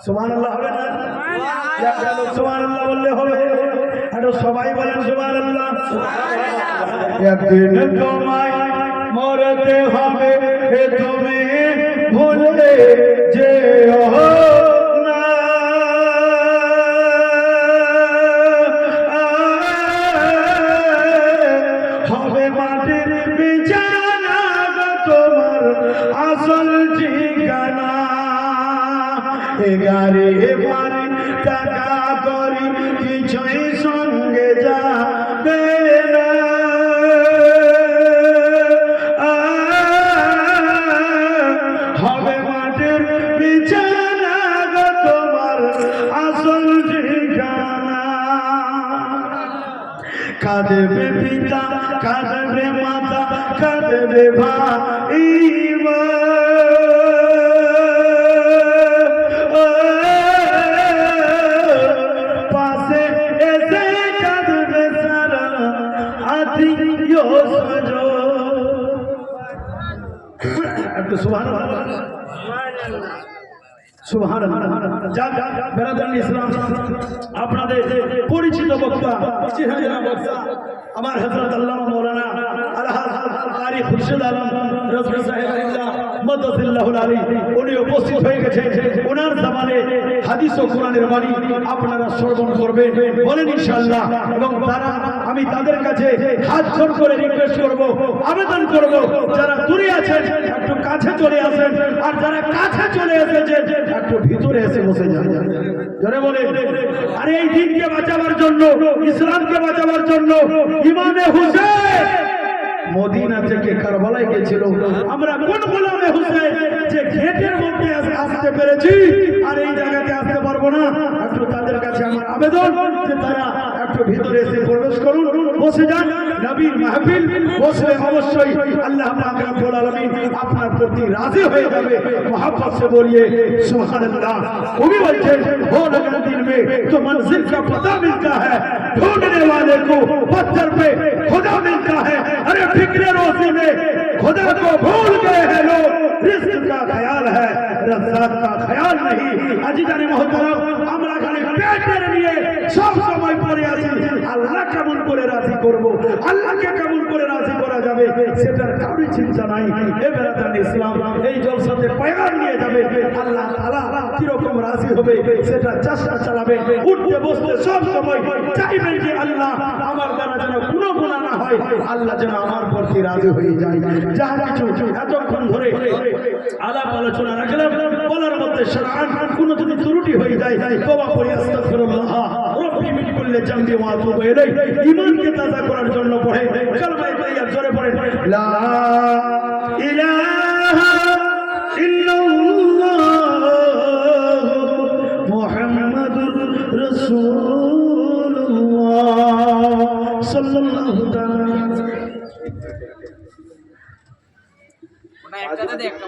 সুবহানাল্লাহ হবে না? সুবহানাল্লাহ বললে হবে? আর সবাই বলেন সুবহানাল্লাহ। একদিন তোমায় মরতে হবে, তুমি ভুলে যেও না। হবে মাটির বিছানা তোমার আসল ঠিকানা। গাড়ি বাড়ি টাকা করি কিছুই সঙ্গে যাবে না। হবে মাটির বিছানা তোমার আসল ঠিকানা। কাঁদবে পিতা, কাঁদবে মাতা, কাঁদবে ভাই, পাশে এসে কাঁদবে সারা আত্মীয় স্বজন। একটু সুবহানাল্লাহ সুবহানাল্লাহ। যাক বেরাদারান ইসলাম, আপনাদের পরিচিত বক্তা আমার হযরত আল্লামা মাওলানা আলহাজ কারি খুরশিদ আলম রাজভী সাহেবুল্লাহ মাদাদিল্লাহুল আলী উনি উপস্থিত হয়ে গেছেন। ওনার জামানে হাদিস ও কোরআনের বাণী আপনারা শ্রবণ করবেন, বলেন ইনশাআল্লাহ। এবং তারা আমি তাদের কাছে হাত জোড় করে রিকোয়েস্ট করব, আবেদন করব, যারা দূরে আছেন একটু কাছে চলে আসেন, আর যারা কাছে চলে এসেছেন একটু ভিতরে এসে বসে যান। জোরে বলেন। আর এই দিনকে বাঁচাবার জন্য, ইসলামকে বাঁচাবার জন্য ইমামে হুসেন মদিনা থেকে কারবালায় গিয়েছিল। আমরা কোন গোলামে হুসেন যে গেটের মধ্যে আসতে পেরেছি আর এই জায়গাতে আসতে পারবো না, একটু তাদের কাছে আমার আবেদন যে তারা একটু ভিতরে এসে প্রবেশ করুন, বসে যান। নবীর মাহফিল বসলে অবশ্যই আল্লাহ পাক রব্বুল আলামিন আপনার প্রতি রাজি হয়ে যাবে। मोहब्बत से बोलिए सुभानअल्लाह। वो भी बोलते हो लगन दिन में तो मंजिल का पता मिलता है, ढूंढने वाले को पत्थर पे खुदा मिलता है। अरे फिक्र रोजी में खुदा को भूल गए हैं लोग, रिस्क का ख्याल है रज़्ज़ाक का ख्याल नहीं। আজিজানে মুহতারাম, আমরা খালি পেটের নিয়ে সব সময় পড়ে আছি। আল্লাহ কেমন করে রাজি করব, আল্লাহকে কেমন করে রাজি করা যাবে সেটার কারোর চিন্তা নাই। এ বেরাদারান ইসলাম, এই জলসাতে পয়গাম নিয়ে যাবে আল্লাহ তাআলা কিরকম রাজি হবে সেটা চেষ্টা চালাবে। উঠতে বসতে সব সময় চাইবেন যে আল্লাহ আমার দ্বারা যেন কোনো গুনাহ না হয়, আল্লাহ যেন আমার প্রতি রাজি হয়ে যায়। যা কিছু এতক্ষণ ধরে আলাপ আলোচনা রাখলাম, বলার মধ্যে শরআন কোনো যদি ত্রুটি হয়ে যায় তওবা করি, আস্তাগফিরুল্লাহ রব্বি মিন কুল্লি জামবি ওয়া আতুবু ইলাইহি। ঈমানকে তাজা করার জন্য পড়ে কালমায়ে তাইয়্যিব জোরে পড়ে লা ইলাহা ইল্লাল্লাহ মুহাম্মাদুর রাসূলুল্লাহ সাল্লাল্লাহু তাআলা। একটা দে একটা